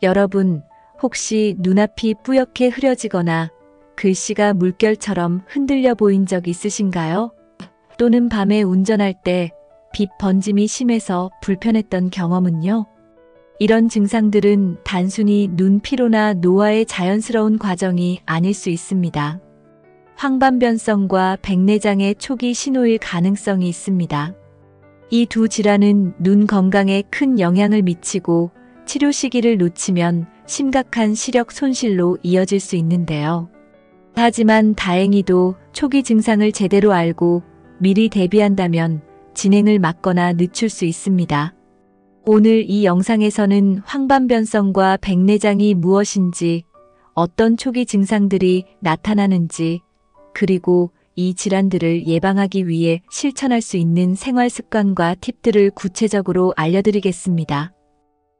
여러분, 혹시 눈앞이 뿌옇게 흐려지거나 글씨가 물결처럼 흔들려 보인 적 있으신가요? 또는 밤에 운전할 때 빛 번짐이 심해서 불편했던 경험은요? 이런 증상들은 단순히 눈 피로나 노화의 자연스러운 과정이 아닐 수 있습니다. 황반변성과 백내장의 초기 신호일 가능성이 있습니다. 이 두 질환은 눈 건강에 큰 영향을 미치고 치료 시기를 놓치면 심각한 시력 손실로 이어질 수 있는데요. 하지만 다행히도 초기 증상을 제대로 알고 미리 대비한다면 진행을 막거나 늦출 수 있습니다. 오늘 이 영상에서는 황반변성과 백내장이 무엇인지, 어떤 초기 증상들이 나타나는지, 그리고 이 질환들을 예방하기 위해 실천할 수 있는 생활 습관과 팁들을 구체적으로 알려드리겠습니다.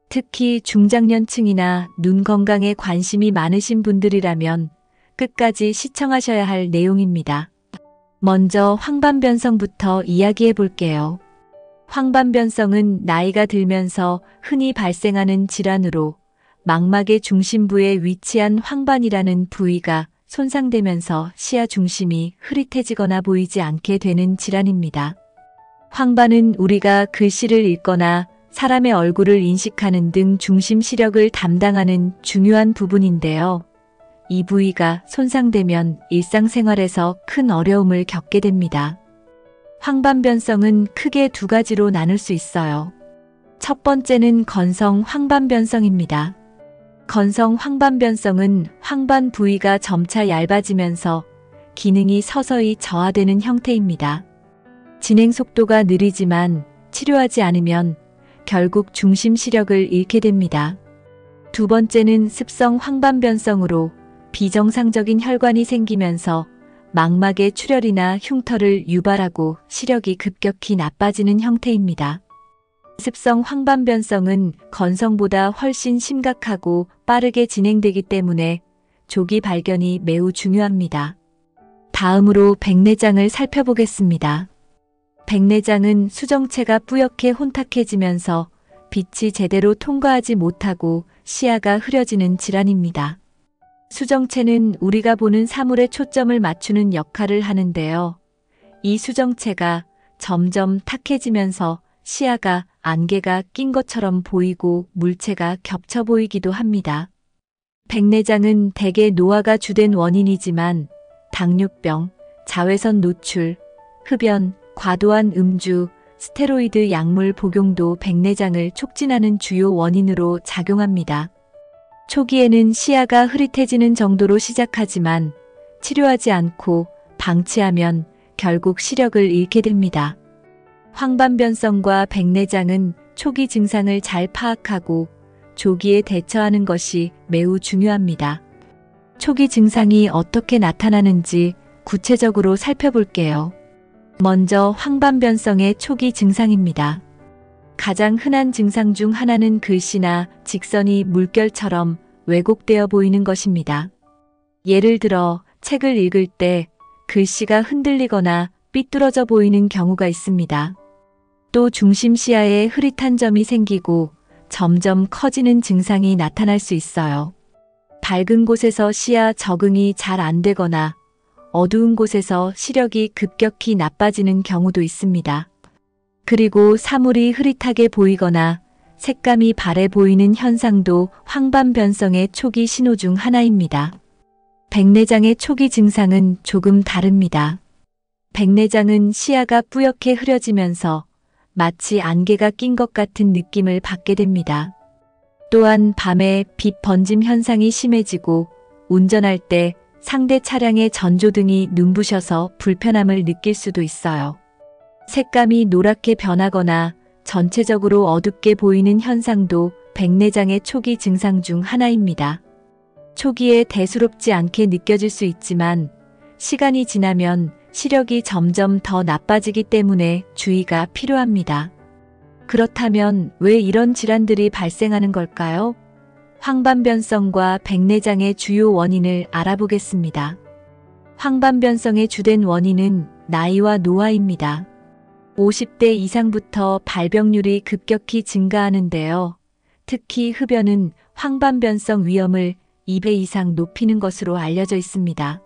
특히 중장년층이나 눈 건강에 관심이 많으신 분들이라면 끝까지 시청하셔야 할 내용입니다. 먼저 황반변성부터 이야기해 볼게요. 황반변성은 나이가 들면서 흔히 발생하는 질환으로 망막의 중심부에 위치한 황반이라는 부위가 손상되면서 시야 중심이 흐릿해지거나 보이지 않게 되는 질환입니다. 황반은 우리가 글씨를 읽거나 사람의 얼굴을 인식하는 등 중심 시력을 담당하는 중요한 부분인데요. 이 부위가 손상되면 일상생활에서 큰 어려움을 겪게 됩니다. 황반변성은 크게 두 가지로 나눌 수 있어요. 첫 번째는 건성 황반변성입니다. 건성 황반변성은 황반 부위가 점차 얇아지면서 기능이 서서히 저하되는 형태입니다. 진행 속도가 느리지만 치료하지 않으면 결국 중심 시력을 잃게 됩니다. 두 번째는 습성 황반변성으로 비정상적인 혈관이 생기면서 망막의 출혈이나 흉터를 유발하고 시력이 급격히 나빠지는 형태입니다. 습성 황반변성은 건성보다 훨씬 심각하고 빠르게 진행되기 때문에 조기 발견이 매우 중요합니다. 다음으로 백내장을 살펴보겠습니다. 백내장은 수정체가 뿌옇게 혼탁해지면서 빛이 제대로 통과하지 못하고 시야가 흐려지는 질환입니다. 수정체는 우리가 보는 사물에 초점을 맞추는 역할을 하는데요. 이 수정체가 점점 탁해지면서 시야가 안개가 낀 것처럼 보이고 물체가 겹쳐 보이기도 합니다. 백내장은 대개 노화가 주된 원인이지만 당뇨병, 자외선 노출, 흡연, 과도한 음주, 스테로이드 약물 복용도 백내장을 촉진하는 주요 원인으로 작용합니다. 초기에는 시야가 흐릿해지는 정도로 시작하지만 치료하지 않고 방치하면 결국 시력을 잃게 됩니다. 황반변성과 백내장은 초기 증상을 잘 파악하고 조기에 대처하는 것이 매우 중요합니다. 초기 증상이 어떻게 나타나는지 구체적으로 살펴볼게요. 먼저 황반변성의 초기 증상입니다. 가장 흔한 증상 중 하나는 글씨나 직선이 물결처럼 왜곡되어 보이는 것입니다. 예를 들어 책을 읽을 때 글씨가 흔들리거나 삐뚤어져 보이는 경우가 있습니다. 또 중심 시야에 흐릿한 점이 생기고 점점 커지는 증상이 나타날 수 있어요. 밝은 곳에서 시야 적응이 잘 안 되거나 어두운 곳에서 시력이 급격히 나빠지는 경우도 있습니다. 그리고 사물이 흐릿하게 보이거나 색감이 바래 보이는 현상도 황반변성의 초기 신호 중 하나입니다. 백내장의 초기 증상은 조금 다릅니다. 백내장은 시야가 뿌옇게 흐려지면서 마치 안개가 낀 것 같은 느낌을 받게 됩니다. 또한 밤에 빛 번짐 현상이 심해지고 운전할 때 상대 차량의 전조등이 눈부셔서 불편함을 느낄 수도 있어요. 색감이 노랗게 변하거나 전체적으로 어둡게 보이는 현상도 백내장의 초기 증상 중 하나입니다. 초기에 대수롭지 않게 느껴질 수 있지만 시간이 지나면 시력이 점점 더 나빠지기 때문에 주의가 필요합니다. 그렇다면 왜 이런 질환들이 발생하는 걸까요? 황반변성과 백내장의 주요 원인을 알아보겠습니다. 황반변성의 주된 원인은 나이와 노화입니다. 50대 이상부터 발병률이 급격히 증가하는데요. 특히 흡연은 황반변성 위험을 2배 이상 높이는 것으로 알려져 있습니다.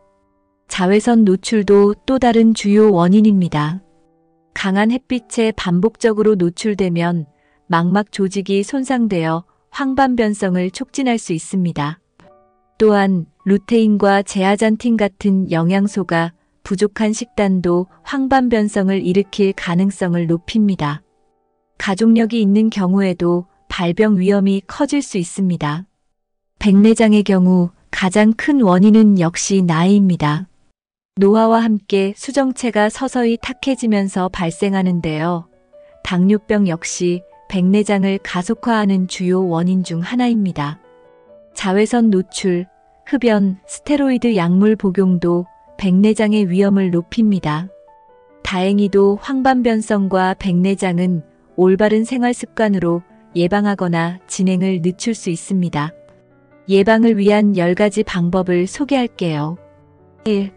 자외선 노출도 또 다른 주요 원인입니다. 강한 햇빛에 반복적으로 노출되면 망막 조직이 손상되어 황반변성을 촉진할 수 있습니다. 또한 루테인과 제아잔틴 같은 영양소가 부족한 식단도 황반변성을 일으킬 가능성을 높입니다. 가족력이 있는 경우에도 발병 위험이 커질 수 있습니다. 백내장의 경우 가장 큰 원인은 역시 나이입니다. 노화와 함께 수정체가 서서히 탁해지면서 발생하는데요. 당뇨병 역시 백내장을 가속화하는 주요 원인 중 하나입니다. 자외선 노출, 흡연, 스테로이드 약물 복용도 백내장의 위험을 높입니다. 다행히도 황반변성과 백내장은 올바른 생활 습관으로 예방하거나 진행을 늦출 수 있습니다. 예방을 위한 10가지 방법을 소개할게요. 1.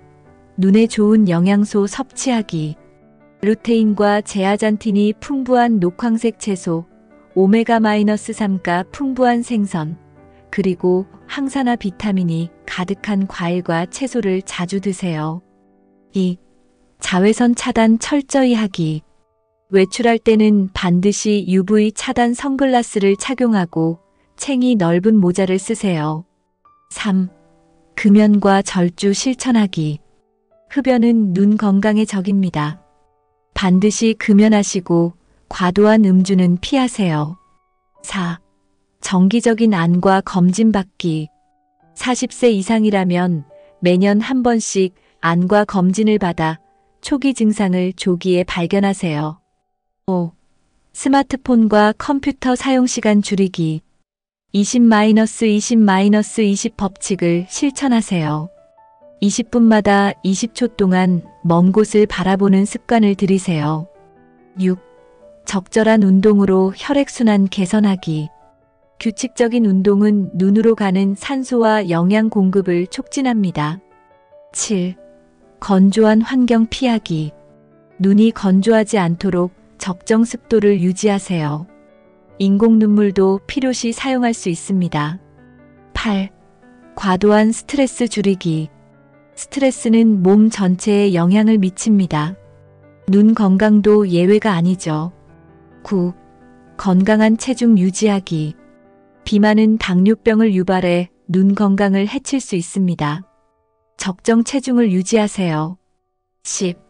눈에 좋은 영양소 섭취하기. 루테인과 제아잔틴이 풍부한 녹황색 채소, 오메가-3가 풍부한 생선, 그리고 항산화 비타민이 가득한 과일과 채소를 자주 드세요. 2. 자외선 차단 철저히 하기. 외출할 때는 반드시 UV 차단 선글라스를 착용하고 챙이 넓은 모자를 쓰세요. 3. 금연과 절주 실천하기. 흡연은 눈 건강에 적입니다. 반드시 금연하시고 과도한 음주는 피하세요. 4. 정기적인 안과 검진 받기. 40세 이상이라면 매년 한 번씩 안과 검진을 받아 초기 증상을 조기에 발견하세요. 5. 스마트폰과 컴퓨터 사용 시간 줄이기. 20-20-20 법칙을 실천하세요. 20분마다 20초 동안 먼 곳을 바라보는 습관을 들이세요. 6. 적절한 운동으로 혈액순환 개선하기. 규칙적인 운동은 눈으로 가는 산소와 영양 공급을 촉진합니다. 7. 건조한 환경 피하기. 눈이 건조하지 않도록 적정 습도를 유지하세요. 인공 눈물도 필요시 사용할 수 있습니다. 8. 과도한 스트레스 줄이기. 스트레스는 몸 전체에 영향을 미칩니다. 눈 건강도 예외가 아니죠. 9. 건강한 체중 유지하기. 비만은 당뇨병을 유발해 눈 건강을 해칠 수 있습니다. 적정 체중을 유지하세요. 10.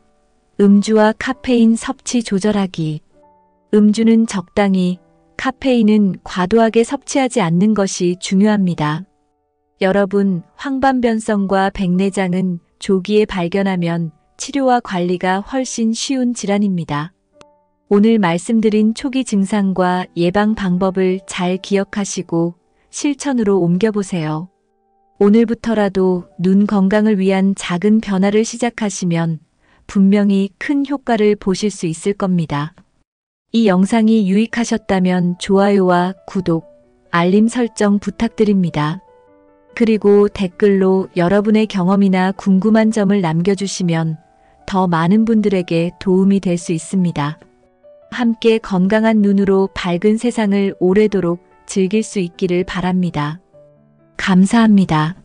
음주와 카페인 섭취 조절하기. 음주는 적당히, 카페인은 과도하게 섭취하지 않는 것이 중요합니다. 여러분, 황반변성과 백내장은 조기에 발견하면 치료와 관리가 훨씬 쉬운 질환입니다. 오늘 말씀드린 초기 증상과 예방 방법을 잘 기억하시고 실천으로 옮겨보세요. 오늘부터라도 눈 건강을 위한 작은 변화를 시작하시면 분명히 큰 효과를 보실 수 있을 겁니다. 이 영상이 유익하셨다면 좋아요와 구독, 알림 설정 부탁드립니다. 그리고 댓글로 여러분의 경험이나 궁금한 점을 남겨주시면 더 많은 분들에게 도움이 될 수 있습니다. 함께 건강한 눈으로 밝은 세상을 오래도록 즐길 수 있기를 바랍니다. 감사합니다.